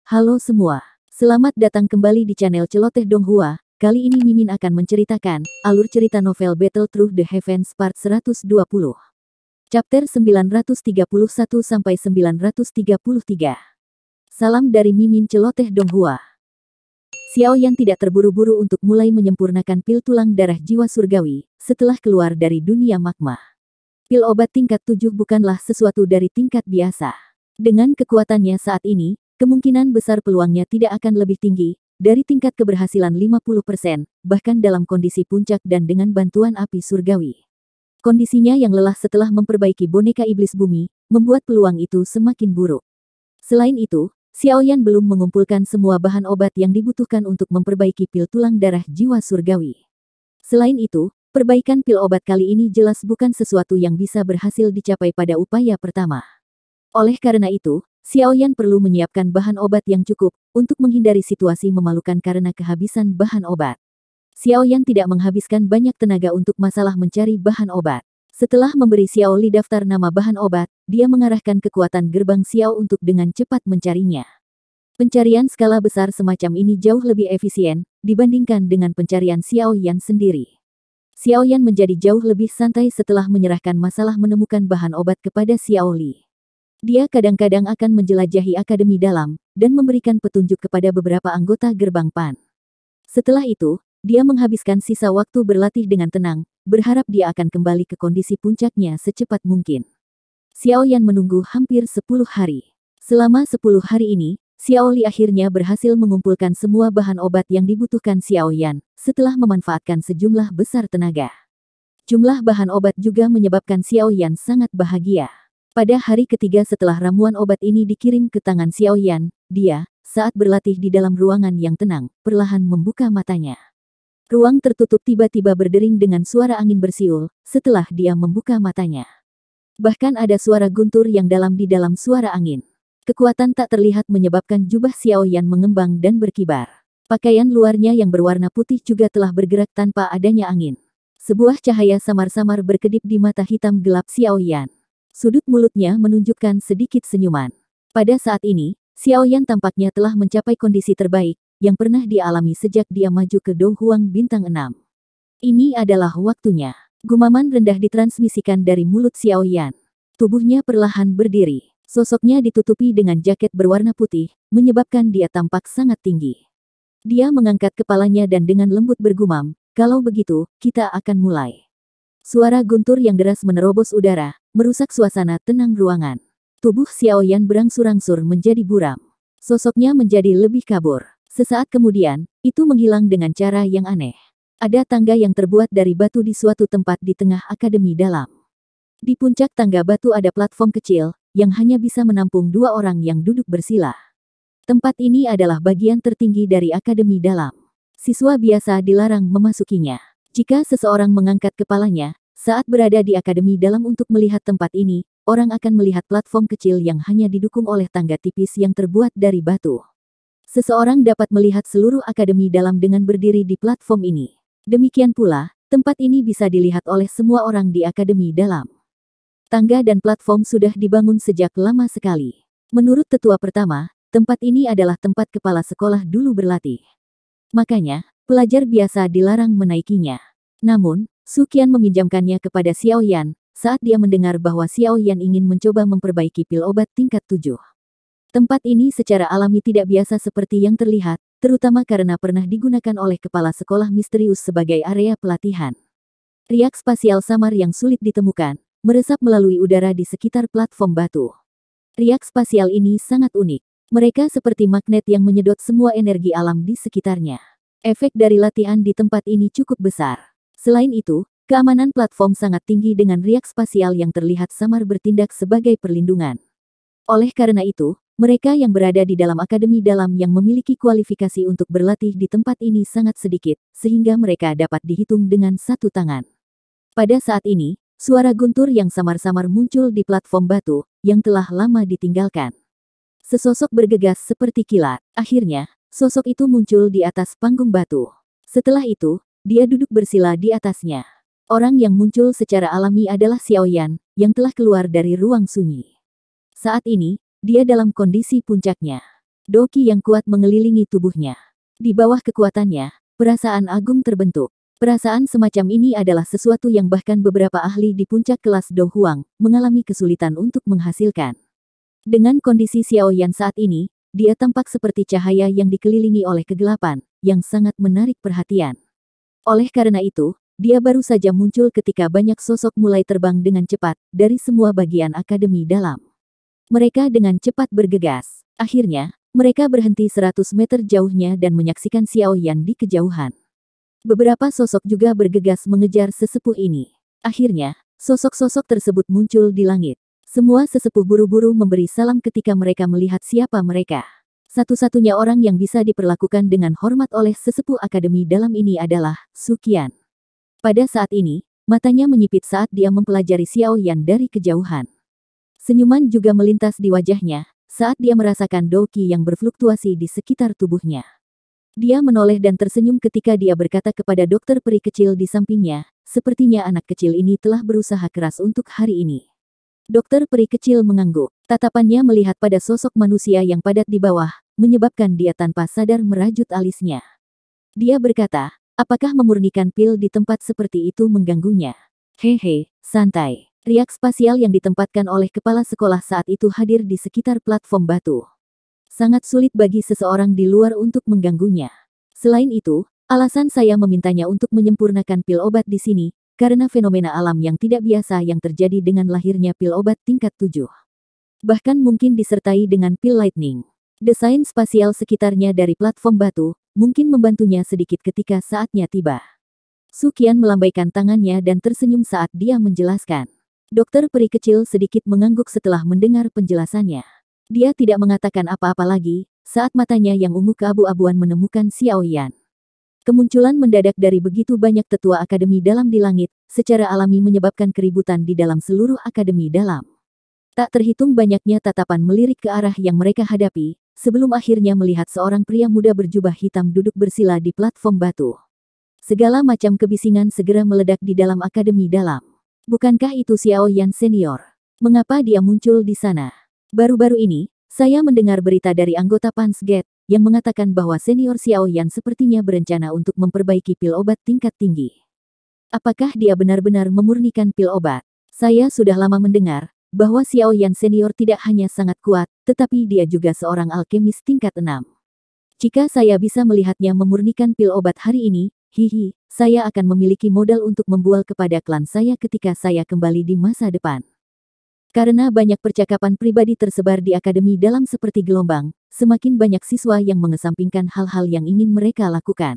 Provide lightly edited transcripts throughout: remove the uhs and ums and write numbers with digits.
Halo semua, selamat datang kembali di channel Celoteh Donghua. Kali ini Mimin akan menceritakan alur cerita novel Battle Through the Heavens Part 120. Chapter 931 sampai 933. Salam dari Mimin Celoteh Donghua. Xiaoyan tidak terburu-buru untuk mulai menyempurnakan pil tulang darah jiwa surgawi setelah keluar dari dunia magma. Pil obat tingkat 7 bukanlah sesuatu dari tingkat biasa. Dengan kekuatannya saat ini, kemungkinan besar peluangnya tidak akan lebih tinggi dari tingkat keberhasilan 50%, bahkan dalam kondisi puncak dan dengan bantuan api surgawi. Kondisinya yang lelah setelah memperbaiki boneka iblis bumi, membuat peluang itu semakin buruk. Selain itu, Xiaoyan belum mengumpulkan semua bahan obat yang dibutuhkan untuk memperbaiki pil tulang darah jiwa surgawi. Selain itu, perbaikan pil obat kali ini jelas bukan sesuatu yang bisa berhasil dicapai pada upaya pertama. Oleh karena itu, Xiaoyan perlu menyiapkan bahan obat yang cukup untuk menghindari situasi memalukan karena kehabisan bahan obat. Xiaoyan tidak menghabiskan banyak tenaga untuk masalah mencari bahan obat. Setelah memberi Xiao Li daftar nama bahan obat, dia mengarahkan kekuatan gerbang Xiao untuk dengan cepat mencarinya. Pencarian skala besar semacam ini jauh lebih efisien dibandingkan dengan pencarian Xiaoyan sendiri. Xiaoyan menjadi jauh lebih santai setelah menyerahkan masalah menemukan bahan obat kepada Xiao Li. Dia kadang-kadang akan menjelajahi akademi dalam, dan memberikan petunjuk kepada beberapa anggota gerbang PAN. Setelah itu, dia menghabiskan sisa waktu berlatih dengan tenang, berharap dia akan kembali ke kondisi puncaknya secepat mungkin. Xiaoyan menunggu hampir 10 hari. Selama 10 hari ini, Xiao Li akhirnya berhasil mengumpulkan semua bahan obat yang dibutuhkan Xiaoyan, setelah memanfaatkan sejumlah besar tenaga. Jumlah bahan obat juga menyebabkan Xiaoyan sangat bahagia. Pada hari ketiga setelah ramuan obat ini dikirim ke tangan Xiaoyan, dia, saat berlatih di dalam ruangan yang tenang, perlahan membuka matanya. Ruang tertutup tiba-tiba berdering dengan suara angin bersiul, setelah dia membuka matanya. Bahkan ada suara guntur yang dalam di dalam suara angin. Kekuatan tak terlihat menyebabkan jubah Xiaoyan mengembang dan berkibar. Pakaian luarnya yang berwarna putih juga telah bergerak tanpa adanya angin. Sebuah cahaya samar-samar berkedip di mata hitam gelap Xiaoyan. Sudut mulutnya menunjukkan sedikit senyuman. Pada saat ini, Xiaoyan tampaknya telah mencapai kondisi terbaik yang pernah dialami sejak dia maju ke Do Huang Bintang 6. Ini adalah waktunya. Gumaman rendah ditransmisikan dari mulut Xiaoyan. Tubuhnya perlahan berdiri. Sosoknya ditutupi dengan jaket berwarna putih, menyebabkan dia tampak sangat tinggi. Dia mengangkat kepalanya dan dengan lembut bergumam, "Kalau begitu, kita akan mulai." Suara guntur yang deras menerobos udara, merusak suasana tenang ruangan. Tubuh Xiaoyan berangsur-angsur menjadi buram. Sosoknya menjadi lebih kabur. Sesaat kemudian, itu menghilang dengan cara yang aneh. Ada tangga yang terbuat dari batu di suatu tempat di tengah akademi dalam. Di puncak tangga batu ada platform kecil, yang hanya bisa menampung 2 orang yang duduk bersila. Tempat ini adalah bagian tertinggi dari akademi dalam. Siswa biasa dilarang memasukinya. Jika seseorang mengangkat kepalanya, saat berada di akademi dalam untuk melihat tempat ini, orang akan melihat platform kecil yang hanya didukung oleh tangga tipis yang terbuat dari batu. Seseorang dapat melihat seluruh akademi dalam dengan berdiri di platform ini. Demikian pula, tempat ini bisa dilihat oleh semua orang di akademi dalam. Tangga dan platform sudah dibangun sejak lama sekali. Menurut tetua pertama, tempat ini adalah tempat kepala sekolah dulu berlatih. Makanya, pelajar biasa dilarang menaikinya. Namun, Su Qian meminjamkannya kepada Xiaoyan, saat dia mendengar bahwa Xiaoyan ingin mencoba memperbaiki pil obat tingkat 7. Tempat ini secara alami tidak biasa seperti yang terlihat, terutama karena pernah digunakan oleh kepala sekolah misterius sebagai area pelatihan. Riak spasial samar yang sulit ditemukan, meresap melalui udara di sekitar platform batu. Riak spasial ini sangat unik. Mereka seperti magnet yang menyedot semua energi alam di sekitarnya. Efek dari latihan di tempat ini cukup besar. Selain itu, keamanan platform sangat tinggi dengan riak spasial yang terlihat samar bertindak sebagai perlindungan. Oleh karena itu, mereka yang berada di dalam akademi dalam yang memiliki kualifikasi untuk berlatih di tempat ini sangat sedikit, sehingga mereka dapat dihitung dengan satu tangan. Pada saat ini, suara guntur yang samar-samar muncul di platform batu, yang telah lama ditinggalkan. Sesosok bergegas seperti kilat. Akhirnya, sosok itu muncul di atas panggung batu. Setelah itu, dia duduk bersila di atasnya. Orang yang muncul secara alami adalah Xiaoyan, yang telah keluar dari ruang sunyi. Saat ini, dia dalam kondisi puncaknya. Doki yang kuat mengelilingi tubuhnya. Di bawah kekuatannya, perasaan agung terbentuk. Perasaan semacam ini adalah sesuatu yang bahkan beberapa ahli di puncak kelas Do Huang mengalami kesulitan untuk menghasilkan. Dengan kondisi Xiao Yan saat ini, dia tampak seperti cahaya yang dikelilingi oleh kegelapan, yang sangat menarik perhatian. Oleh karena itu, dia baru saja muncul ketika banyak sosok mulai terbang dengan cepat dari semua bagian akademi dalam. Mereka dengan cepat bergegas. Akhirnya, mereka berhenti 100 meter jauhnya dan menyaksikan Xiao Yan di kejauhan. Beberapa sosok juga bergegas mengejar sesepuh ini. Akhirnya, sosok-sosok tersebut muncul di langit. Semua sesepuh buru-buru memberi salam ketika mereka melihat siapa mereka. Satu-satunya orang yang bisa diperlakukan dengan hormat oleh sesepuh akademi dalam ini adalah Su Qian. Pada saat ini, matanya menyipit saat dia mempelajari Xiao Yan dari kejauhan. Senyuman juga melintas di wajahnya saat dia merasakan Doki yang berfluktuasi di sekitar tubuhnya. Dia menoleh dan tersenyum ketika dia berkata kepada dokter peri kecil di sampingnya, sepertinya anak kecil ini telah berusaha keras untuk hari ini. Dokter peri kecil mengangguk. Tatapannya melihat pada sosok manusia yang padat di bawah, menyebabkan dia tanpa sadar merajut alisnya. Dia berkata, apakah memurnikan pil di tempat seperti itu mengganggunya? Hehe, santai. Riak spasial yang ditempatkan oleh kepala sekolah saat itu hadir di sekitar platform batu. Sangat sulit bagi seseorang di luar untuk mengganggunya. Selain itu, alasan saya memintanya untuk menyempurnakan pil obat di sini, karena fenomena alam yang tidak biasa yang terjadi dengan lahirnya pil obat tingkat 7. Bahkan mungkin disertai dengan pil lightning. Desain spasial sekitarnya dari platform batu, mungkin membantunya sedikit ketika saatnya tiba. Su Qian melambaikan tangannya dan tersenyum saat dia menjelaskan. Dokter peri kecil sedikit mengangguk setelah mendengar penjelasannya. Dia tidak mengatakan apa-apa lagi, saat matanya yang ungu keabu-abuan menemukan Xiao Yan. Kemunculan mendadak dari begitu banyak tetua akademi dalam di langit, secara alami menyebabkan keributan di dalam seluruh akademi dalam. Tak terhitung banyaknya tatapan melirik ke arah yang mereka hadapi, sebelum akhirnya melihat seorang pria muda berjubah hitam duduk bersila di platform batu. Segala macam kebisingan segera meledak di dalam akademi dalam. Bukankah itu Xiao Yan senior? Mengapa dia muncul di sana? Baru-baru ini, saya mendengar berita dari anggota Pansgate, yang mengatakan bahwa senior Xiao Yan sepertinya berencana untuk memperbaiki pil obat tingkat tinggi. Apakah dia benar-benar memurnikan pil obat? Saya sudah lama mendengar, bahwa Xiao Yan senior tidak hanya sangat kuat, tetapi dia juga seorang alkemis tingkat 6. Jika saya bisa melihatnya memurnikan pil obat hari ini, hihi, saya akan memiliki modal untuk membual kepada klan saya ketika saya kembali di masa depan. Karena banyak percakapan pribadi tersebar di akademi dalam seperti gelombang, semakin banyak siswa yang mengesampingkan hal-hal yang ingin mereka lakukan.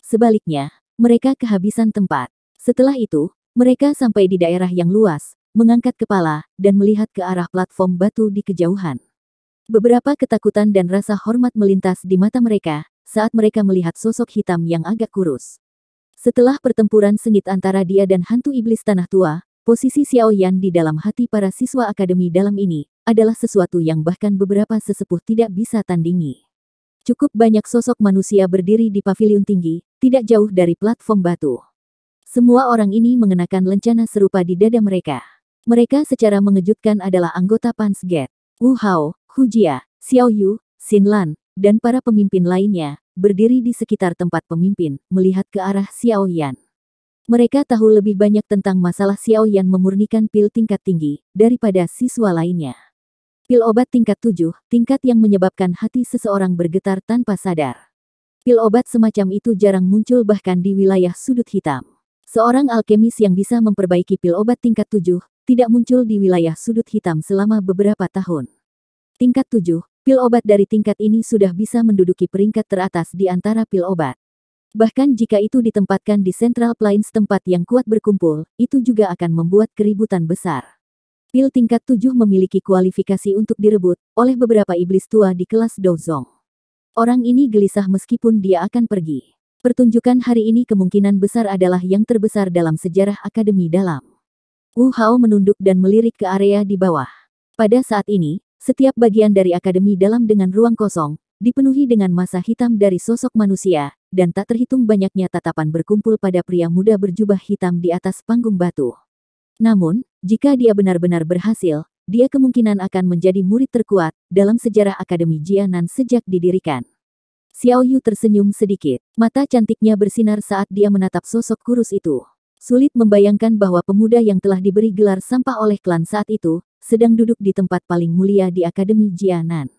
Sebaliknya, mereka kehabisan tempat. Setelah itu, mereka sampai di daerah yang luas, mengangkat kepala, dan melihat ke arah platform batu di kejauhan. Beberapa ketakutan dan rasa hormat melintas di mata mereka, saat mereka melihat sosok hitam yang agak kurus. Setelah pertempuran sengit antara dia dan hantu iblis tanah tua, posisi Xiao Yan di dalam hati para siswa akademi dalam ini, adalah sesuatu yang bahkan beberapa sesepuh tidak bisa tandingi. Cukup banyak sosok manusia berdiri di pavilion tinggi, tidak jauh dari platform batu. Semua orang ini mengenakan lencana serupa di dada mereka. Mereka secara mengejutkan adalah anggota Pansgate. Wu Hao, Hu Jia, Xiao Yu, Xin Lan, dan para pemimpin lainnya, berdiri di sekitar tempat pemimpin, melihat ke arah Xiao Yan. Mereka tahu lebih banyak tentang masalah Xiao Yan memurnikan pil tingkat tinggi, daripada siswa lainnya. Pil obat tingkat 7, tingkat yang menyebabkan hati seseorang bergetar tanpa sadar. Pil obat semacam itu jarang muncul bahkan di wilayah sudut hitam. Seorang alkemis yang bisa memperbaiki pil obat tingkat 7, tidak muncul di wilayah sudut hitam selama beberapa tahun. Tingkat 7, pil obat dari tingkat ini sudah bisa menduduki peringkat teratas di antara pil obat. Bahkan jika itu ditempatkan di Central Plains tempat yang kuat berkumpul, itu juga akan membuat keributan besar. Pil tingkat 7 memiliki kualifikasi untuk direbut oleh beberapa iblis tua di kelas Dozong. Orang ini gelisah meskipun dia akan pergi. Pertunjukan hari ini kemungkinan besar adalah yang terbesar dalam sejarah akademi dalam. Wu Hao menunduk dan melirik ke area di bawah. Pada saat ini, setiap bagian dari akademi dalam dengan ruang kosong, dipenuhi dengan massa hitam dari sosok manusia, dan tak terhitung banyaknya tatapan berkumpul pada pria muda berjubah hitam di atas panggung batu. Namun, jika dia benar-benar berhasil, dia kemungkinan akan menjadi murid terkuat dalam sejarah Akademi Jianan sejak didirikan. Xiao Yu tersenyum sedikit. Mata cantiknya bersinar saat dia menatap sosok kurus itu. Sulit membayangkan bahwa pemuda yang telah diberi gelar sampah oleh klan saat itu, sedang duduk di tempat paling mulia di Akademi Jianan.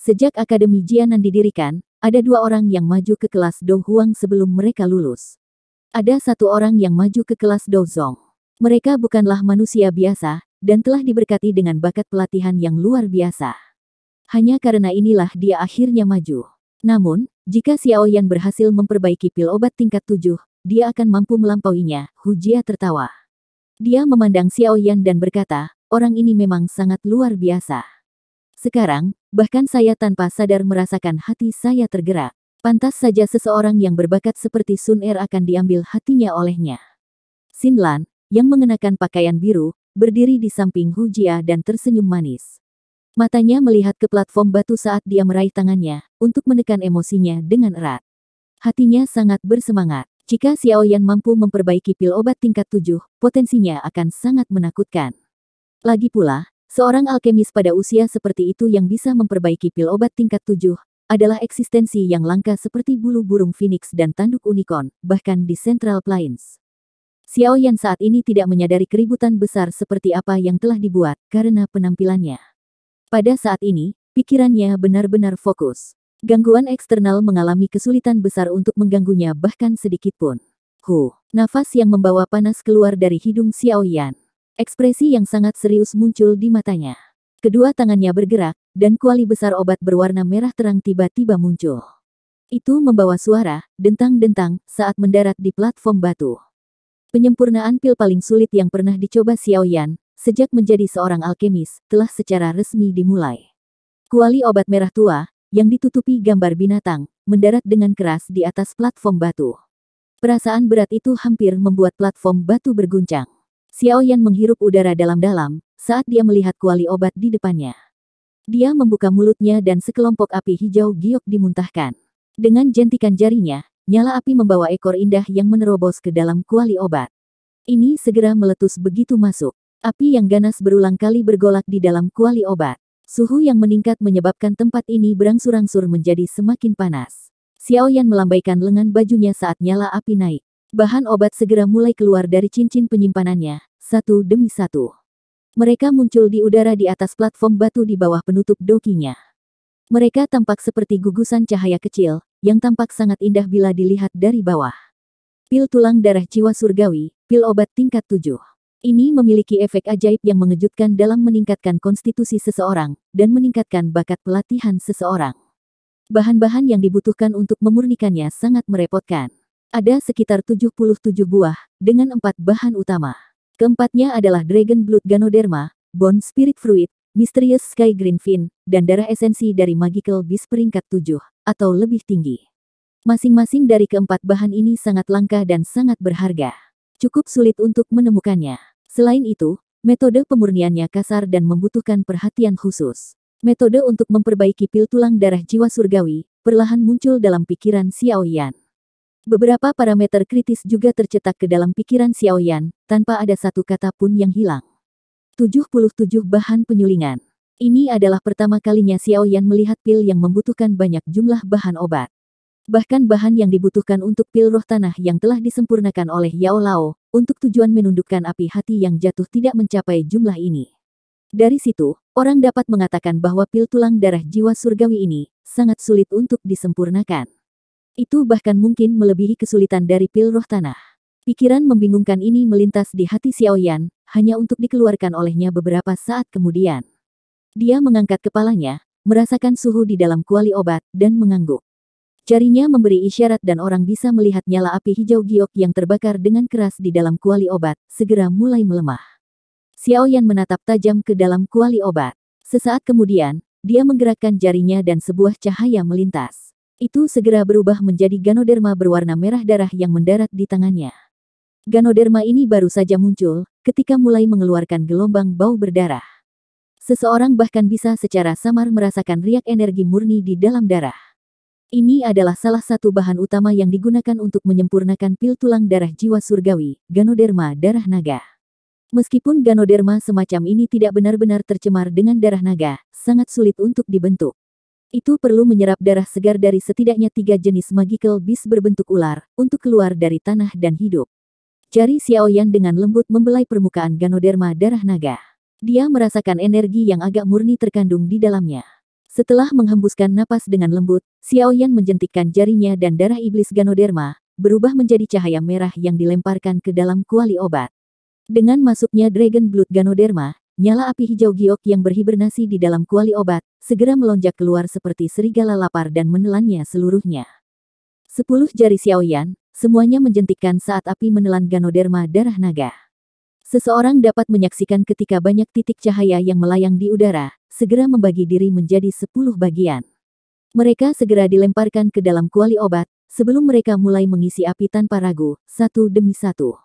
Sejak Akademi Jianan didirikan, ada 2 orang yang maju ke kelas Dou Huang sebelum mereka lulus. Ada 1 orang yang maju ke kelas Dou Zong. Mereka bukanlah manusia biasa, dan telah diberkati dengan bakat pelatihan yang luar biasa. Hanya karena inilah dia akhirnya maju. Namun, jika Xiao Yan berhasil memperbaiki pil obat tingkat 7, dia akan mampu melampauinya, Hu Jia tertawa. Dia memandang Xiao Yan dan berkata, orang ini memang sangat luar biasa. Sekarang, bahkan saya tanpa sadar merasakan hati saya tergerak. Pantas saja seseorang yang berbakat seperti Sun Er akan diambil hatinya olehnya. Xin Lan, yang mengenakan pakaian biru, berdiri di samping Hu Jia dan tersenyum manis. Matanya melihat ke platform batu saat dia meraih tangannya, untuk menekan emosinya dengan erat. Hatinya sangat bersemangat. Jika Xiao Yan mampu memperbaiki pil obat tingkat 7, potensinya akan sangat menakutkan. Lagi pula, seorang alkemis pada usia seperti itu yang bisa memperbaiki pil obat tingkat 7, adalah eksistensi yang langka seperti bulu burung phoenix dan tanduk unicorn, bahkan di Central Plains. Xiao Yan saat ini tidak menyadari keributan besar seperti apa yang telah dibuat, karena penampilannya. Pada saat ini, pikirannya benar-benar fokus. Gangguan eksternal mengalami kesulitan besar untuk mengganggunya bahkan sedikitpun. Nafas yang membawa panas keluar dari hidung Xiao Yan. Ekspresi yang sangat serius muncul di matanya. Kedua tangannya bergerak, dan kuali besar obat berwarna merah terang tiba-tiba muncul. Itu membawa suara, dentang-dentang, saat mendarat di platform batu. Penyempurnaan pil paling sulit yang pernah dicoba Xiao Yan, sejak menjadi seorang alkemis, telah secara resmi dimulai. Kuali obat merah tua, yang ditutupi gambar binatang, mendarat dengan keras di atas platform batu. Perasaan berat itu hampir membuat platform batu berguncang. Xiao Yan menghirup udara dalam-dalam, saat dia melihat kuali obat di depannya. Dia membuka mulutnya dan sekelompok api hijau giok dimuntahkan. Dengan jentikan jarinya, nyala api membawa ekor indah yang menerobos ke dalam kuali obat. Ini segera meletus begitu masuk. Api yang ganas berulang kali bergolak di dalam kuali obat. Suhu yang meningkat menyebabkan tempat ini berangsur-angsur menjadi semakin panas. Xiao Yan melambaikan lengan bajunya saat nyala api naik. Bahan obat segera mulai keluar dari cincin penyimpanannya, satu demi satu. Mereka muncul di udara di atas platform batu di bawah penutup dokinya. Mereka tampak seperti gugusan cahaya kecil, yang tampak sangat indah bila dilihat dari bawah. Pil tulang darah jiwa surgawi, pil obat tingkat 7. Ini memiliki efek ajaib yang mengejutkan dalam meningkatkan konstitusi seseorang, dan meningkatkan bakat pelatihan seseorang. Bahan-bahan yang dibutuhkan untuk memurnikannya sangat merepotkan. Ada sekitar 77 buah, dengan 4 bahan utama. Keempatnya adalah Dragon Blood Ganoderma, Bone Spirit Fruit, Mysterious Sky Green Fin, dan darah esensi dari Magical Beast peringkat 7, atau lebih tinggi. Masing-masing dari keempat bahan ini sangat langka dan sangat berharga. Cukup sulit untuk menemukannya. Selain itu, metode pemurniannya kasar dan membutuhkan perhatian khusus. Metode untuk memperbaiki pil tulang darah jiwa surgawi, perlahan muncul dalam pikiran Xiao Yan. Beberapa parameter kritis juga tercetak ke dalam pikiran Xiao Yan, tanpa ada satu kata pun yang hilang. 77 bahan penyulingan. Ini adalah pertama kalinya Xiao Yan melihat pil yang membutuhkan banyak jumlah bahan obat. Bahkan bahan yang dibutuhkan untuk pil roh tanah yang telah disempurnakan oleh Yao Lao, untuk tujuan menundukkan api hati yang jatuh tidak mencapai jumlah ini. Dari situ, orang dapat mengatakan bahwa pil tulang darah jiwa surgawi ini, sangat sulit untuk disempurnakan. Itu bahkan mungkin melebihi kesulitan dari pil roh tanah. Pikiran membingungkan ini melintas di hati Xiao Yan, hanya untuk dikeluarkan olehnya beberapa saat kemudian. Dia mengangkat kepalanya, merasakan suhu di dalam kuali obat, dan mengangguk. Jarinya memberi isyarat dan orang bisa melihat nyala api hijau giok yang terbakar dengan keras di dalam kuali obat, segera mulai melemah. Xiao Yan menatap tajam ke dalam kuali obat. Sesaat kemudian, dia menggerakkan jarinya dan sebuah cahaya melintas. Itu segera berubah menjadi Ganoderma berwarna merah darah yang mendarat di tangannya. Ganoderma ini baru saja muncul, ketika mulai mengeluarkan gelombang bau berdarah. Seseorang bahkan bisa secara samar merasakan riak energi murni di dalam darah. Ini adalah salah satu bahan utama yang digunakan untuk menyempurnakan pil tulang darah jiwa surgawi, Ganoderma darah naga. Meskipun Ganoderma semacam ini tidak benar-benar tercemar dengan darah naga, sangat sulit untuk dibentuk. Itu perlu menyerap darah segar dari setidaknya 3 jenis magical beast berbentuk ular, untuk keluar dari tanah dan hidup. Jari Xiaoyan dengan lembut membelai permukaan Ganoderma darah naga. Dia merasakan energi yang agak murni terkandung di dalamnya. Setelah menghembuskan napas dengan lembut, Xiaoyan menjentikkan jarinya dan darah iblis Ganoderma berubah menjadi cahaya merah yang dilemparkan ke dalam kuali obat. Dengan masuknya Dragon Blood Ganoderma, nyala api hijau giok yang berhibernasi di dalam kuali obat, segera melonjak keluar seperti serigala lapar dan menelannya seluruhnya. 10 jari Xiaoyan, semuanya menjentikkan saat api menelan Ganoderma darah naga. Seseorang dapat menyaksikan ketika banyak titik cahaya yang melayang di udara, segera membagi diri menjadi 10 bagian. Mereka segera dilemparkan ke dalam kuali obat, sebelum mereka mulai mengisi api tanpa ragu, satu demi satu.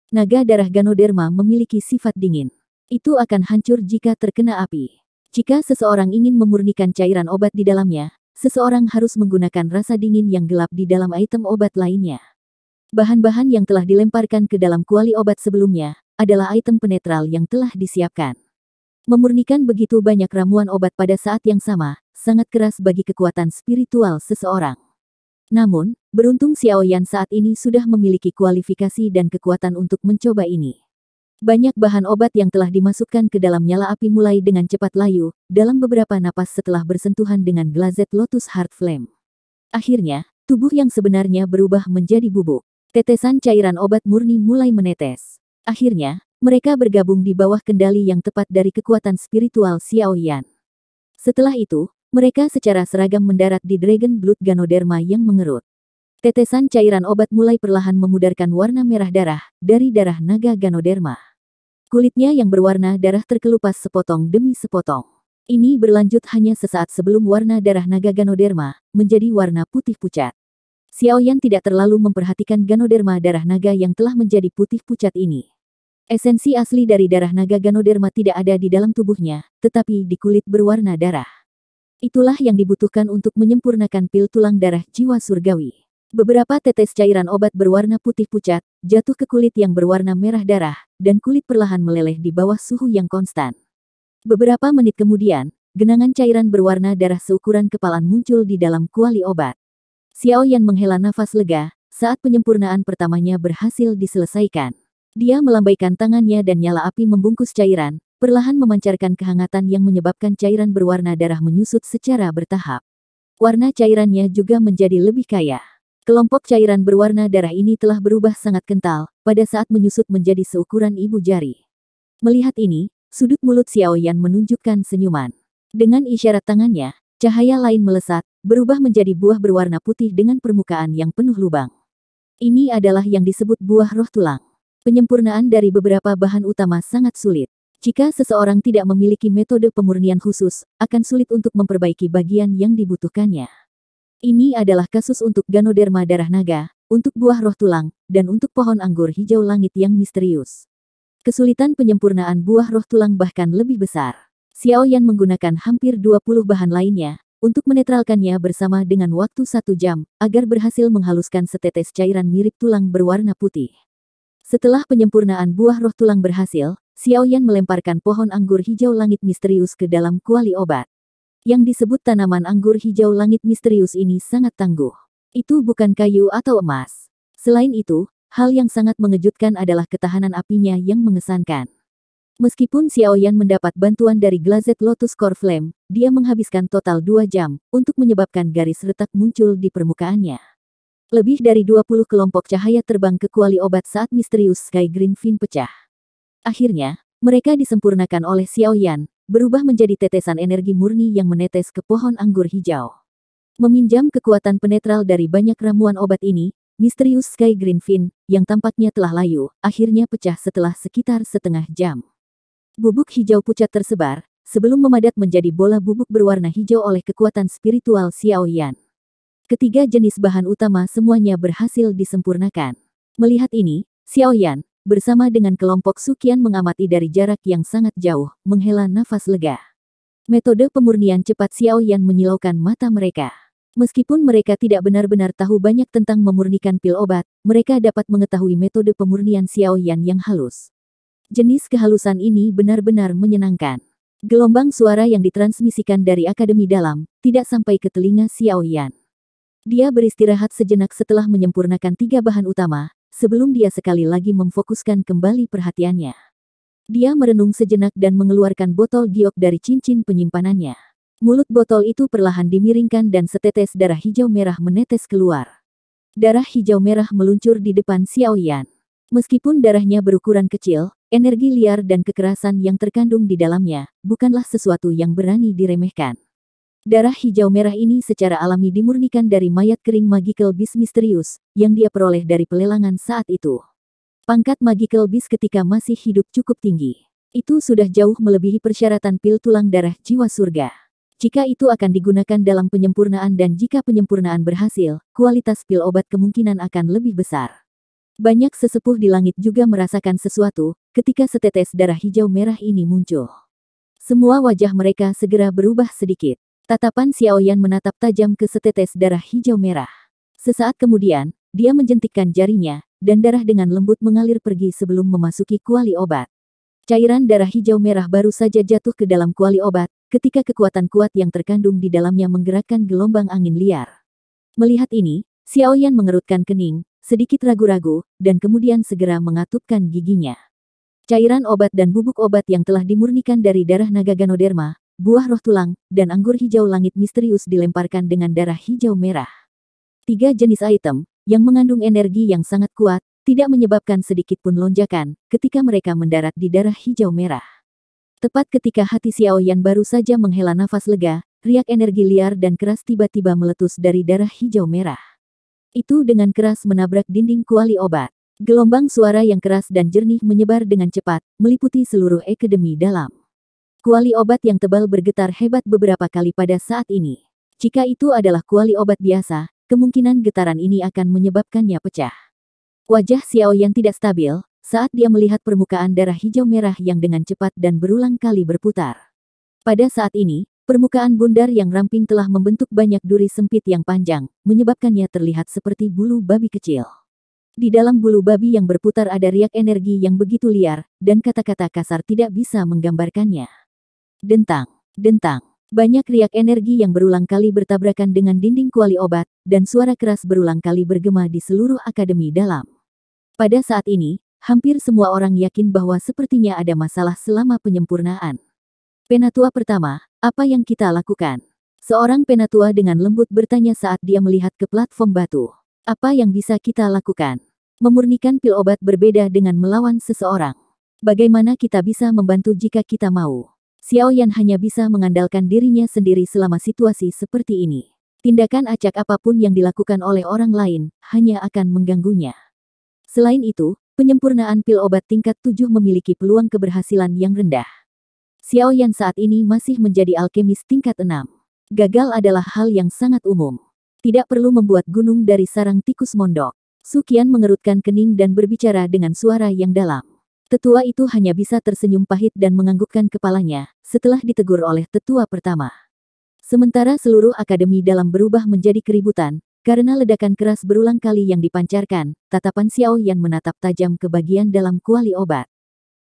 Naga darah Ganoderma memiliki sifat dingin. Itu akan hancur jika terkena api. Jika seseorang ingin memurnikan cairan obat di dalamnya, seseorang harus menggunakan rasa dingin yang gelap di dalam item obat lainnya. Bahan-bahan yang telah dilemparkan ke dalam kuali obat sebelumnya adalah item penetral yang telah disiapkan. Memurnikan begitu banyak ramuan obat pada saat yang sama, sangat keras bagi kekuatan spiritual seseorang. Namun, beruntung Xiaoyan saat ini sudah memiliki kualifikasi dan kekuatan untuk mencoba ini. Banyak bahan obat yang telah dimasukkan ke dalam nyala api mulai dengan cepat layu, dalam beberapa napas setelah bersentuhan dengan Glazed Lotus Heart Flame. Akhirnya, tubuh yang sebenarnya berubah menjadi bubuk. Tetesan cairan obat murni mulai menetes. Akhirnya, mereka bergabung di bawah kendali yang tepat dari kekuatan spiritual Xiaoyan. Setelah itu, mereka secara seragam mendarat di Dragon Blood Ganoderma yang mengerut. Tetesan cairan obat mulai perlahan memudarkan warna merah darah dari darah naga Ganoderma. Kulitnya yang berwarna darah terkelupas sepotong demi sepotong. Ini berlanjut hanya sesaat sebelum warna darah naga Ganoderma menjadi warna putih pucat. Xiaoyan tidak terlalu memperhatikan Ganoderma darah naga yang telah menjadi putih pucat ini. Esensi asli dari darah naga Ganoderma tidak ada di dalam tubuhnya, tetapi di kulit berwarna darah. Itulah yang dibutuhkan untuk menyempurnakan pil tulang darah jiwa surgawi. Beberapa tetes cairan obat berwarna putih pucat jatuh ke kulit yang berwarna merah darah, dan kulit perlahan meleleh di bawah suhu yang konstan. Beberapa menit kemudian, genangan cairan berwarna darah seukuran kepalan muncul di dalam kuali obat. Xiaoyan menghela nafas lega saat penyempurnaan pertamanya berhasil diselesaikan. Dia melambaikan tangannya dan nyala api membungkus cairan, perlahan memancarkan kehangatan yang menyebabkan cairan berwarna darah menyusut secara bertahap. Warna cairannya juga menjadi lebih kaya. Kelompok cairan berwarna darah ini telah berubah sangat kental, pada saat menyusut menjadi seukuran ibu jari. Melihat ini, sudut mulut Xiaoyan menunjukkan senyuman. Dengan isyarat tangannya, cahaya lain melesat, berubah menjadi buah berwarna putih dengan permukaan yang penuh lubang. Ini adalah yang disebut buah roh tulang. Penyempurnaan dari beberapa bahan utama sangat sulit. Jika seseorang tidak memiliki metode pemurnian khusus, akan sulit untuk memperbaiki bagian yang dibutuhkannya. Ini adalah kasus untuk Ganoderma darah naga, untuk buah roh tulang, dan untuk pohon anggur hijau langit yang misterius. Kesulitan penyempurnaan buah roh tulang bahkan lebih besar. Xiaoyan menggunakan hampir 20 bahan lainnya, untuk menetralkannya bersama dengan waktu 1 jam, agar berhasil menghaluskan setetes cairan mirip tulang berwarna putih. Setelah penyempurnaan buah roh tulang berhasil, Xiaoyan melemparkan pohon anggur hijau langit misterius ke dalam kuali obat. Yang disebut tanaman anggur hijau langit misterius ini sangat tangguh. Itu bukan kayu atau emas. Selain itu, hal yang sangat mengejutkan adalah ketahanan apinya yang mengesankan. Meskipun Xiaoyan mendapat bantuan dari Glazed Lotus Core Flame, dia menghabiskan total 2 jam untuk menyebabkan garis retak muncul di permukaannya. Lebih dari 20 kelompok cahaya terbang ke kuali obat saat misterius Sky Green Fin pecah. Akhirnya, mereka disempurnakan oleh Xiaoyan, berubah menjadi tetesan energi murni yang menetes ke pohon anggur hijau. Meminjam kekuatan penetral dari banyak ramuan obat ini, misterius Sky Green Fin, yang tampaknya telah layu, akhirnya pecah setelah sekitar setengah jam. Bubuk hijau pucat tersebar, sebelum memadat menjadi bola bubuk berwarna hijau oleh kekuatan spiritual Xiaoyan. Ketiga jenis bahan utama semuanya berhasil disempurnakan. Melihat ini, Xiaoyan, bersama dengan kelompok Suqian mengamati dari jarak yang sangat jauh, menghela nafas lega. Metode pemurnian cepat Xiaoyan menyilaukan mata mereka. Meskipun mereka tidak benar-benar tahu banyak tentang memurnikan pil obat, mereka dapat mengetahui metode pemurnian Xiaoyan yang halus. Jenis kehalusan ini benar-benar menyenangkan. Gelombang suara yang ditransmisikan dari Akademi Dalam tidak sampai ke telinga Xiao Yan. Dia beristirahat sejenak setelah menyempurnakan 3 bahan utama, sebelum dia sekali lagi memfokuskan kembali perhatiannya. Dia merenung sejenak dan mengeluarkan botol giok dari cincin penyimpanannya. Mulut botol itu perlahan dimiringkan dan setetes darah hijau merah menetes keluar. Darah hijau merah meluncur di depan Xiao Yan. Meskipun darahnya berukuran kecil, energi liar dan kekerasan yang terkandung di dalamnya bukanlah sesuatu yang berani diremehkan. Darah hijau merah ini secara alami dimurnikan dari mayat kering Magical Beast misterius yang dia peroleh dari pelelangan saat itu. Pangkat Magical Beast ketika masih hidup cukup tinggi. Itu sudah jauh melebihi persyaratan pil tulang darah jiwa surga. Jika itu akan digunakan dalam penyempurnaan dan jika penyempurnaan berhasil, kualitas pil obat kemungkinan akan lebih besar. Banyak sesepuh di langit juga merasakan sesuatu ketika setetes darah hijau merah ini muncul. Semua wajah mereka segera berubah sedikit. Tatapan Xiao Yan menatap tajam ke setetes darah hijau merah. Sesaat kemudian, dia menjentikkan jarinya, dan darah dengan lembut mengalir pergi sebelum memasuki kuali obat. Cairan darah hijau merah baru saja jatuh ke dalam kuali obat, ketika kekuatan kuat yang terkandung di dalamnya menggerakkan gelombang angin liar. Melihat ini, Xiao Yan mengerutkan kening, sedikit ragu-ragu, dan kemudian segera mengatupkan giginya. Cairan obat dan bubuk obat yang telah dimurnikan dari darah naga Ganoderma, buah roh tulang, dan anggur hijau langit misterius dilemparkan dengan darah hijau merah. 3 jenis item, yang mengandung energi yang sangat kuat, tidak menyebabkan sedikit pun lonjakan ketika mereka mendarat di darah hijau merah. Tepat ketika hati Xiao Yan baru saja menghela nafas lega, riak energi liar dan keras tiba-tiba meletus dari darah hijau merah. Itu dengan keras menabrak dinding kuali obat. Gelombang suara yang keras dan jernih menyebar dengan cepat, meliputi seluruh Akademi Dalam. Kuali obat yang tebal bergetar hebat beberapa kali pada saat ini. Jika itu adalah kuali obat biasa, kemungkinan getaran ini akan menyebabkannya pecah. Wajah Xiao Yan tidak stabil saat dia melihat permukaan darah hijau merah yang dengan cepat dan berulang kali berputar. Pada saat ini, permukaan bundar yang ramping telah membentuk banyak duri sempit yang panjang, menyebabkannya terlihat seperti bulu babi kecil. Di dalam bulu babi yang berputar ada riak energi yang begitu liar, dan kata-kata kasar tidak bisa menggambarkannya. Dentang, dentang. Banyak riak energi yang berulang kali bertabrakan dengan dinding kuali obat, dan suara keras berulang kali bergema di seluruh Akademi Dalam. Pada saat ini, hampir semua orang yakin bahwa sepertinya ada masalah selama penyempurnaan. Penatua pertama, apa yang kita lakukan? Seorang penatua dengan lembut bertanya saat dia melihat ke platform batu. Apa yang bisa kita lakukan? Memurnikan pil obat berbeda dengan melawan seseorang. Bagaimana kita bisa membantu jika kita mau? Xiao Yan hanya bisa mengandalkan dirinya sendiri selama situasi seperti ini. Tindakan acak apapun yang dilakukan oleh orang lain, hanya akan mengganggunya. Selain itu, penyempurnaan pil obat tingkat 7 memiliki peluang keberhasilan yang rendah. Xiao Yan saat ini masih menjadi alkemis tingkat 6. Gagal adalah hal yang sangat umum. Tidak perlu membuat gunung dari sarang tikus mondok. Su Qian mengerutkan kening dan berbicara dengan suara yang dalam. Tetua itu hanya bisa tersenyum pahit dan menganggukkan kepalanya, setelah ditegur oleh tetua pertama. Sementara seluruh Akademi Dalam berubah menjadi keributan, karena ledakan keras berulang kali yang dipancarkan, tatapan Xiao Yan menatap tajam ke bagian dalam kuali obat.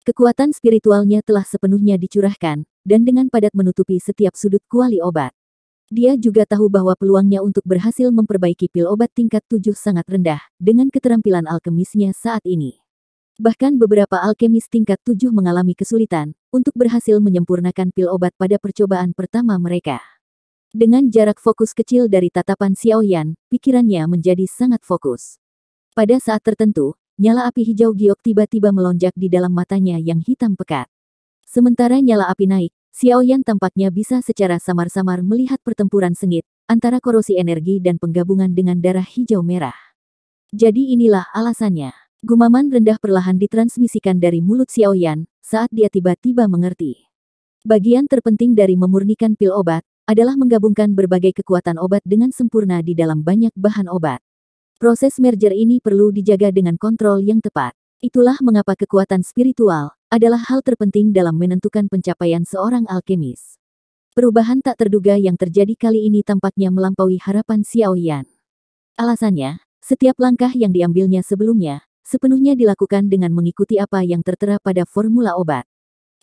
Kekuatan spiritualnya telah sepenuhnya dicurahkan, dan dengan padat menutupi setiap sudut kuali obat. Dia juga tahu bahwa peluangnya untuk berhasil memperbaiki pil obat tingkat 7 sangat rendah, dengan keterampilan alkemisnya saat ini. Bahkan beberapa alkemis tingkat 7 mengalami kesulitan untuk berhasil menyempurnakan pil obat pada percobaan pertama mereka. Dengan jarak fokus kecil dari tatapan Xiao Yan, pikirannya menjadi sangat fokus. Pada saat tertentu, nyala api hijau giok tiba-tiba melonjak di dalam matanya yang hitam pekat. Sementara nyala api naik, Xiao Yan tampaknya bisa secara samar-samar melihat pertempuran sengit antara korosi energi dan penggabungan dengan darah hijau merah. Jadi inilah alasannya. Gumaman rendah perlahan ditransmisikan dari mulut Xiao Yan saat dia tiba-tiba mengerti. Bagian terpenting dari memurnikan pil obat adalah menggabungkan berbagai kekuatan obat dengan sempurna di dalam banyak bahan obat. Proses merger ini perlu dijaga dengan kontrol yang tepat. Itulah mengapa kekuatan spiritual adalah hal terpenting dalam menentukan pencapaian seorang alkemis. Perubahan tak terduga yang terjadi kali ini tampaknya melampaui harapan Xiao Yan. Alasannya, setiap langkah yang diambilnya sebelumnya sepenuhnya dilakukan dengan mengikuti apa yang tertera pada formula obat.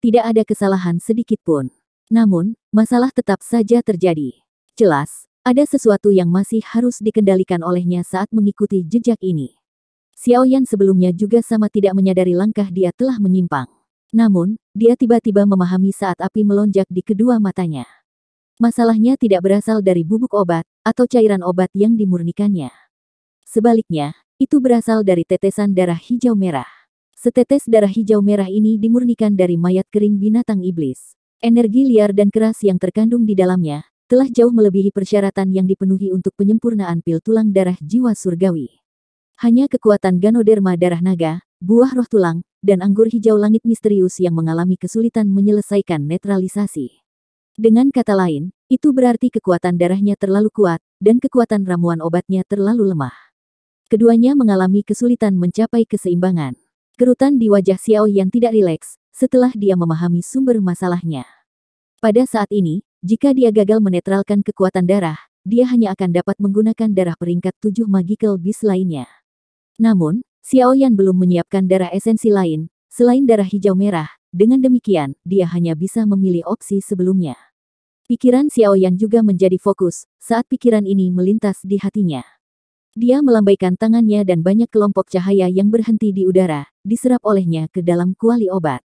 Tidak ada kesalahan sedikit pun. Namun, masalah tetap saja terjadi. Jelas, ada sesuatu yang masih harus dikendalikan olehnya saat mengikuti jejak ini. Xiaoyan sebelumnya juga sama tidak menyadari langkah dia telah menyimpang. Namun, dia tiba-tiba memahami saat api melonjak di kedua matanya. Masalahnya tidak berasal dari bubuk obat, atau cairan obat yang dimurnikannya. Sebaliknya, itu berasal dari tetesan darah hijau merah. Setetes darah hijau merah ini dimurnikan dari mayat kering binatang iblis. Energi liar dan keras yang terkandung di dalamnya, telah jauh melebihi persyaratan yang dipenuhi untuk penyempurnaan pil tulang darah jiwa surgawi. Hanya kekuatan Ganoderma darah naga, buah roh tulang, dan anggur hijau langit misterius yang mengalami kesulitan menyelesaikan netralisasi. Dengan kata lain, itu berarti kekuatan darahnya terlalu kuat, dan kekuatan ramuan obatnya terlalu lemah. Keduanya mengalami kesulitan mencapai keseimbangan. Kerutan di wajah Xiaoyan tidak rileks, setelah dia memahami sumber masalahnya. Pada saat ini, jika dia gagal menetralkan kekuatan darah, dia hanya akan dapat menggunakan darah peringkat 7 Magical Beast lainnya. Namun, Xiaoyan belum menyiapkan darah esensi lain, selain darah hijau merah, dengan demikian, dia hanya bisa memilih opsi sebelumnya. Pikiran Xiaoyan juga menjadi fokus, saat pikiran ini melintas di hatinya. Dia melambaikan tangannya dan banyak kelompok cahaya yang berhenti di udara, diserap olehnya ke dalam kuali obat.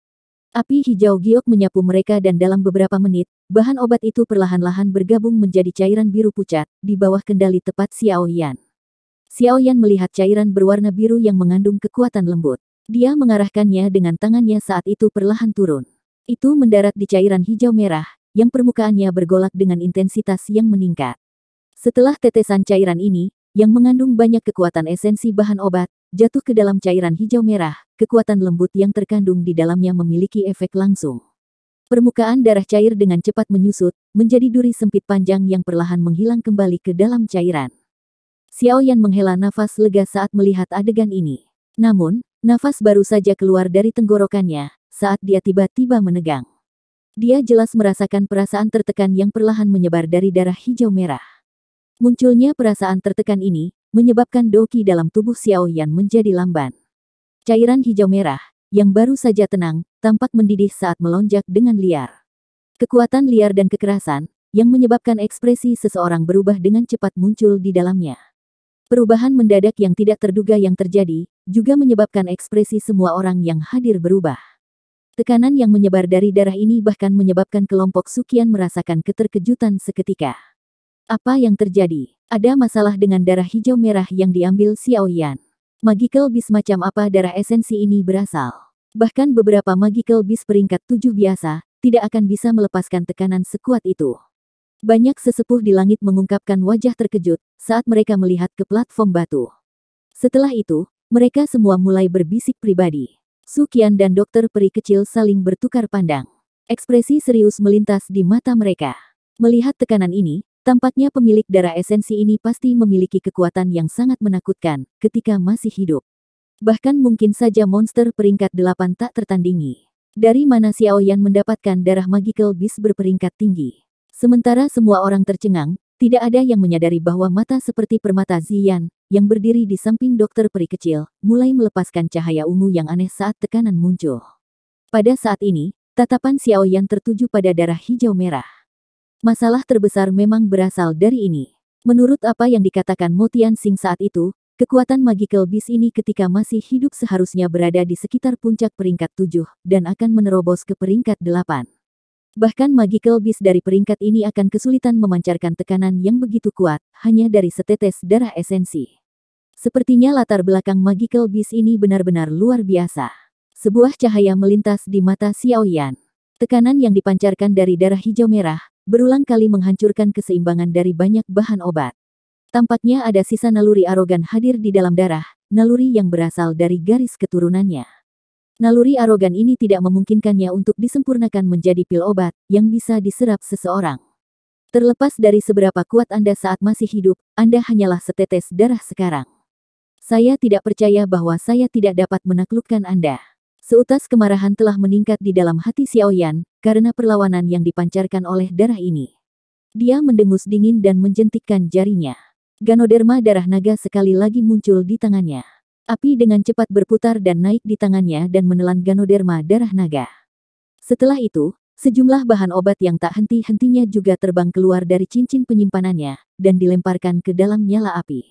Api hijau giok menyapu mereka dan dalam beberapa menit, bahan obat itu perlahan-lahan bergabung menjadi cairan biru pucat, di bawah kendali tepat Xiaoyan. Xiaoyan melihat cairan berwarna biru yang mengandung kekuatan lembut. Dia mengarahkannya dengan tangannya saat itu perlahan turun. Itu mendarat di cairan hijau merah, yang permukaannya bergolak dengan intensitas yang meningkat. Setelah tetesan cairan ini, yang mengandung banyak kekuatan esensi bahan obat, jatuh ke dalam cairan hijau merah, kekuatan lembut yang terkandung di dalamnya memiliki efek langsung. Permukaan darah cair dengan cepat menyusut, menjadi duri sempit panjang yang perlahan menghilang kembali ke dalam cairan. Xiaoyan menghela nafas lega saat melihat adegan ini. Namun, nafas baru saja keluar dari tenggorokannya, saat dia tiba-tiba menegang. Dia jelas merasakan perasaan tertekan yang perlahan menyebar dari darah hijau merah. Munculnya perasaan tertekan ini, menyebabkan doqi dalam tubuh Xiaoyan menjadi lamban. Cairan hijau merah, yang baru saja tenang, tampak mendidih saat melonjak dengan liar. Kekuatan liar dan kekerasan, yang menyebabkan ekspresi seseorang berubah dengan cepat muncul di dalamnya. Perubahan mendadak yang tidak terduga yang terjadi, juga menyebabkan ekspresi semua orang yang hadir berubah. Tekanan yang menyebar dari darah ini bahkan menyebabkan kelompok Suqian merasakan keterkejutan seketika. Apa yang terjadi? Ada masalah dengan darah hijau merah yang diambil Xiaoyan. Magical Beast macam apa darah esensi ini berasal? Bahkan beberapa Magical Beast peringkat 7 biasa, tidak akan bisa melepaskan tekanan sekuat itu. Banyak sesepuh di langit mengungkapkan wajah terkejut, saat mereka melihat ke platform batu. Setelah itu, mereka semua mulai berbisik pribadi. Suqian dan dokter peri kecil saling bertukar pandang. Ekspresi serius melintas di mata mereka. Melihat tekanan ini, tampaknya pemilik darah esensi ini pasti memiliki kekuatan yang sangat menakutkan ketika masih hidup. Bahkan mungkin saja monster peringkat 8 tak tertandingi. Dari mana Xiaoyan mendapatkan darah Magical Beast berperingkat tinggi? Sementara semua orang tercengang, tidak ada yang menyadari bahwa mata seperti permata Ziyan, yang berdiri di samping dokter peri kecil, mulai melepaskan cahaya ungu yang aneh saat tekanan muncul. Pada saat ini, tatapan Xiaoyan tertuju pada darah hijau merah. Masalah terbesar memang berasal dari ini. Menurut apa yang dikatakan Mo Tianxing saat itu, kekuatan Magical Beast ini ketika masih hidup seharusnya berada di sekitar puncak peringkat 7, dan akan menerobos ke peringkat 8. Bahkan Magical Beast dari peringkat ini akan kesulitan memancarkan tekanan yang begitu kuat, hanya dari setetes darah esensi. Sepertinya latar belakang Magical Beast ini benar-benar luar biasa. Sebuah cahaya melintas di mata Xiaoyan. Tekanan yang dipancarkan dari darah hijau merah, berulang kali menghancurkan keseimbangan dari banyak bahan obat. Tampaknya ada sisa naluri arogan hadir di dalam darah, naluri yang berasal dari garis keturunannya. Naluri arogan ini tidak memungkinkannya untuk disempurnakan menjadi pil obat, yang bisa diserap seseorang. Terlepas dari seberapa kuat Anda saat masih hidup, Anda hanyalah setetes darah sekarang. Saya tidak percaya bahwa saya tidak dapat menaklukkan Anda. Seutas kemarahan telah meningkat di dalam hati Xiaoyan, karena perlawanan yang dipancarkan oleh darah ini. Dia mendengus dingin dan menjentikkan jarinya. Ganoderma darah naga sekali lagi muncul di tangannya. Api dengan cepat berputar dan naik di tangannya dan menelan Ganoderma darah naga. Setelah itu, sejumlah bahan obat yang tak henti-hentinya juga terbang keluar dari cincin penyimpanannya dan dilemparkan ke dalam nyala api.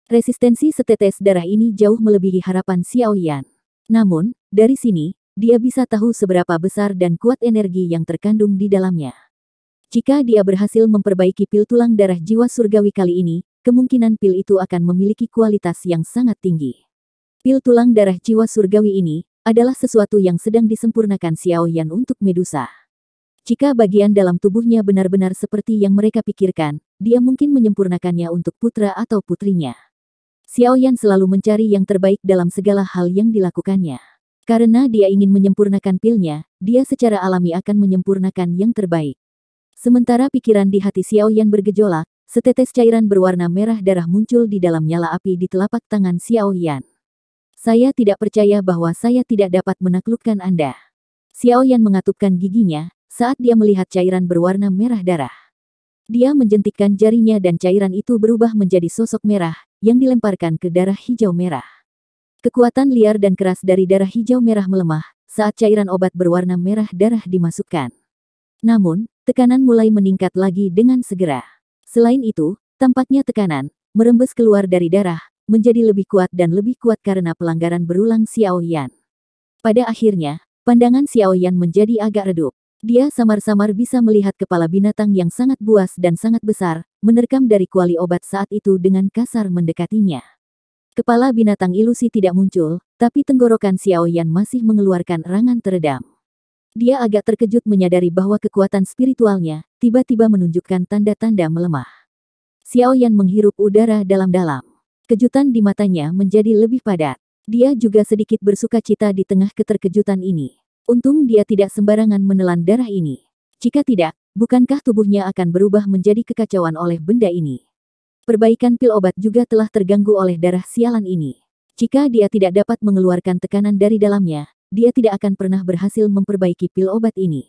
Resistensi setetes darah ini jauh melebihi harapan Xiao Yan. Namun, dari sini, dia bisa tahu seberapa besar dan kuat energi yang terkandung di dalamnya. Jika dia berhasil memperbaiki pil tulang darah jiwa surgawi kali ini, kemungkinan pil itu akan memiliki kualitas yang sangat tinggi. Pil tulang darah jiwa surgawi ini adalah sesuatu yang sedang disempurnakan Xiao Yan untuk Medusa. Jika bagian dalam tubuhnya benar-benar seperti yang mereka pikirkan, dia mungkin menyempurnakannya untuk putra atau putrinya. Xiao Yan selalu mencari yang terbaik dalam segala hal yang dilakukannya. Karena dia ingin menyempurnakan pilnya, dia secara alami akan menyempurnakan yang terbaik. Sementara pikiran di hati Xiao Yan bergejolak, setetes cairan berwarna merah darah muncul di dalam nyala api di telapak tangan Xiao Yan. Saya tidak percaya bahwa saya tidak dapat menaklukkan Anda. Xiao Yan mengatupkan giginya saat dia melihat cairan berwarna merah darah. Dia menjentikkan jarinya dan cairan itu berubah menjadi sosok merah yang dilemparkan ke darah hijau merah. Kekuatan liar dan keras dari darah hijau merah melemah saat cairan obat berwarna merah darah dimasukkan. Namun, tekanan mulai meningkat lagi dengan segera. Selain itu, tampaknya tekanan merembes keluar dari darah menjadi lebih kuat dan lebih kuat karena pelanggaran berulang Xiao Yan. Pada akhirnya, pandangan Xiao Yan menjadi agak redup. Dia samar-samar bisa melihat kepala binatang yang sangat buas dan sangat besar, menerkam dari kuali obat saat itu dengan kasar mendekatinya. Kepala binatang ilusi tidak muncul, tapi tenggorokan Xiao Yan masih mengeluarkan erangan teredam. Dia agak terkejut menyadari bahwa kekuatan spiritualnya tiba-tiba menunjukkan tanda-tanda melemah. Xiao Yan menghirup udara dalam-dalam. Kejutan di matanya menjadi lebih padat. Dia juga sedikit bersukacita di tengah keterkejutan ini. Untung dia tidak sembarangan menelan darah ini. Jika tidak, bukankah tubuhnya akan berubah menjadi kekacauan oleh benda ini? Perbaikan pil obat juga telah terganggu oleh darah sialan ini. Jika dia tidak dapat mengeluarkan tekanan dari dalamnya, dia tidak akan pernah berhasil memperbaiki pil obat ini.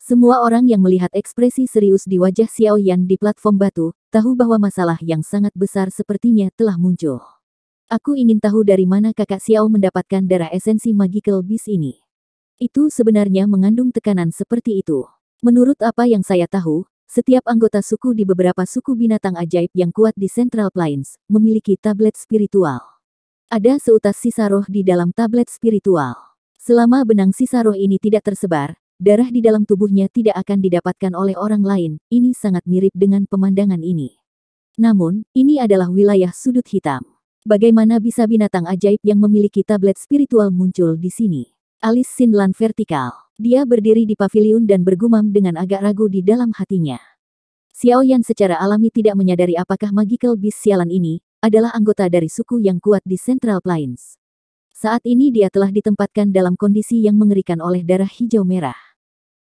Semua orang yang melihat ekspresi serius di wajah Xiao Yan di platform batu, tahu bahwa masalah yang sangat besar sepertinya telah muncul. Aku ingin tahu dari mana kakak Xiao mendapatkan darah esensi Magical Beast ini. Itu sebenarnya mengandung tekanan seperti itu. Menurut apa yang saya tahu, setiap anggota suku di beberapa suku binatang ajaib yang kuat di Central Plains memiliki tablet spiritual. Ada seutas sisa roh di dalam tablet spiritual. Selama benang sisa roh ini tidak tersebar, darah di dalam tubuhnya tidak akan didapatkan oleh orang lain. Ini sangat mirip dengan pemandangan ini. Namun, ini adalah wilayah sudut hitam. Bagaimana bisa binatang ajaib yang memiliki tablet spiritual muncul di sini? Alis Sinlan vertikal. Dia berdiri di paviliun dan bergumam dengan agak ragu di dalam hatinya. Xiao Yan secara alami tidak menyadari apakah Magical Beast sialan ini adalah anggota dari suku yang kuat di Central Plains. Saat ini dia telah ditempatkan dalam kondisi yang mengerikan oleh darah hijau merah.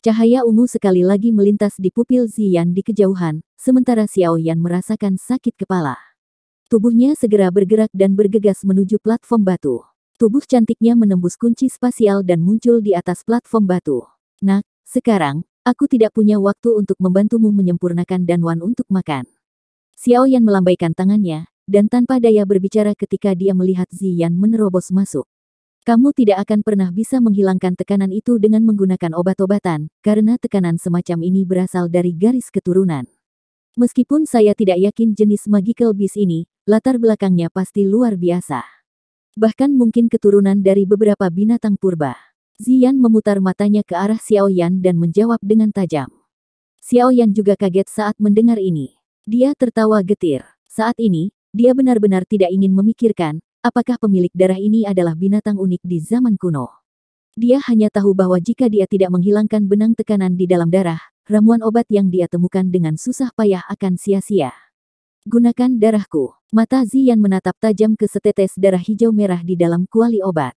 Cahaya ungu sekali lagi melintas di pupil Ziyan di kejauhan, sementara Xiao Yan merasakan sakit kepala. Tubuhnya segera bergerak dan bergegas menuju platform batu. Tubuh cantiknya menembus kunci spasial dan muncul di atas platform batu. Nak, sekarang, aku tidak punya waktu untuk membantumu menyempurnakan Danwan untuk makan. Xiao Yan melambaikan tangannya, dan tanpa daya berbicara ketika dia melihat Ziyan menerobos masuk. Kamu tidak akan pernah bisa menghilangkan tekanan itu dengan menggunakan obat-obatan, karena tekanan semacam ini berasal dari garis keturunan. Meskipun saya tidak yakin jenis Magical Beast ini, latar belakangnya pasti luar biasa. Bahkan mungkin keturunan dari beberapa binatang purba. Ziyan memutar matanya ke arah Xiao Yan dan menjawab dengan tajam. Xiao Yan juga kaget saat mendengar ini. Dia tertawa getir. Saat ini, dia benar-benar tidak ingin memikirkan, apakah pemilik darah ini adalah binatang unik di zaman kuno. Dia hanya tahu bahwa jika dia tidak menghilangkan benang tekanan di dalam darah, ramuan obat yang dia temukan dengan susah payah akan sia-sia. Gunakan darahku. Mata Ziyan menatap tajam ke setetes darah hijau merah di dalam kuali obat.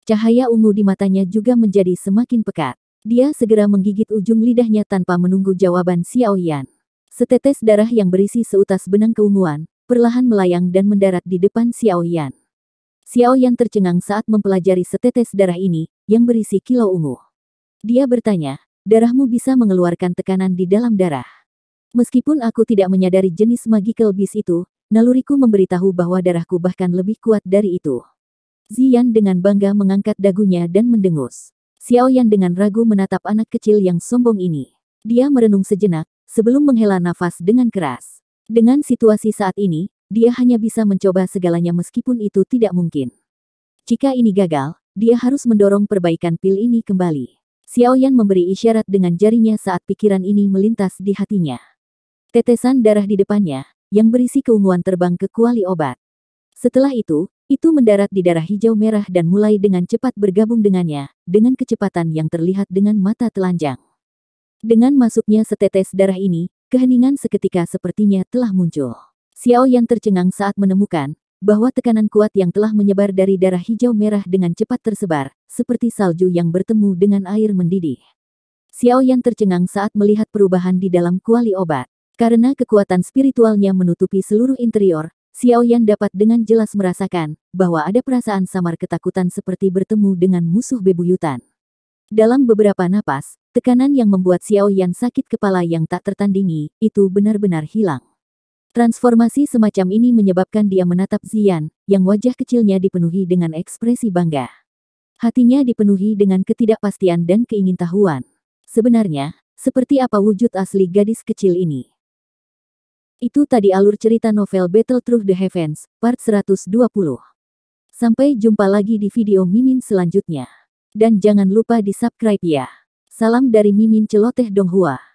Cahaya ungu di matanya juga menjadi semakin pekat. Dia segera menggigit ujung lidahnya tanpa menunggu jawaban Xiao Yan. Setetes darah yang berisi seutas benang keunguan, perlahan melayang dan mendarat di depan Xiao Yan. Xiao Yan tercengang saat mempelajari setetes darah ini, yang berisi kilau ungu. Dia bertanya, darahmu bisa mengeluarkan tekanan di dalam darah. Meskipun aku tidak menyadari jenis Magical Beast itu, naluriku memberitahu bahwa darahku bahkan lebih kuat dari itu. Ziyan dengan bangga mengangkat dagunya dan mendengus. Xiaoyan dengan ragu menatap anak kecil yang sombong ini. Dia merenung sejenak, sebelum menghela nafas dengan keras. Dengan situasi saat ini, dia hanya bisa mencoba segalanya meskipun itu tidak mungkin. Jika ini gagal, dia harus mendorong perbaikan pil ini kembali. Xiaoyan memberi isyarat dengan jarinya saat pikiran ini melintas di hatinya. Tetesan darah di depannya, yang berisi keunguan terbang ke kuali obat. Setelah itu mendarat di darah hijau merah dan mulai dengan cepat bergabung dengannya, dengan kecepatan yang terlihat dengan mata telanjang. Dengan masuknya setetes darah ini, keheningan seketika sepertinya telah muncul. Xiaoyan tercengang saat menemukan bahwa tekanan kuat yang telah menyebar dari darah hijau merah dengan cepat tersebar, seperti salju yang bertemu dengan air mendidih. Xiaoyan tercengang saat melihat perubahan di dalam kuali obat. Karena kekuatan spiritualnya menutupi seluruh interior, Xiaoyan dapat dengan jelas merasakan bahwa ada perasaan samar ketakutan seperti bertemu dengan musuh bebuyutan. Dalam beberapa napas, tekanan yang membuat Xiaoyan sakit kepala yang tak tertandingi, itu benar-benar hilang. Transformasi semacam ini menyebabkan dia menatap Ziyan, yang wajah kecilnya dipenuhi dengan ekspresi bangga. Hatinya dipenuhi dengan ketidakpastian dan keingintahuan. Sebenarnya, seperti apa wujud asli gadis kecil ini? Itu tadi alur cerita novel Battle Through the Heavens, part 120. Sampai jumpa lagi di video Mimin selanjutnya. Dan jangan lupa di subscribe ya. Salam dari Mimin Celoteh Donghua.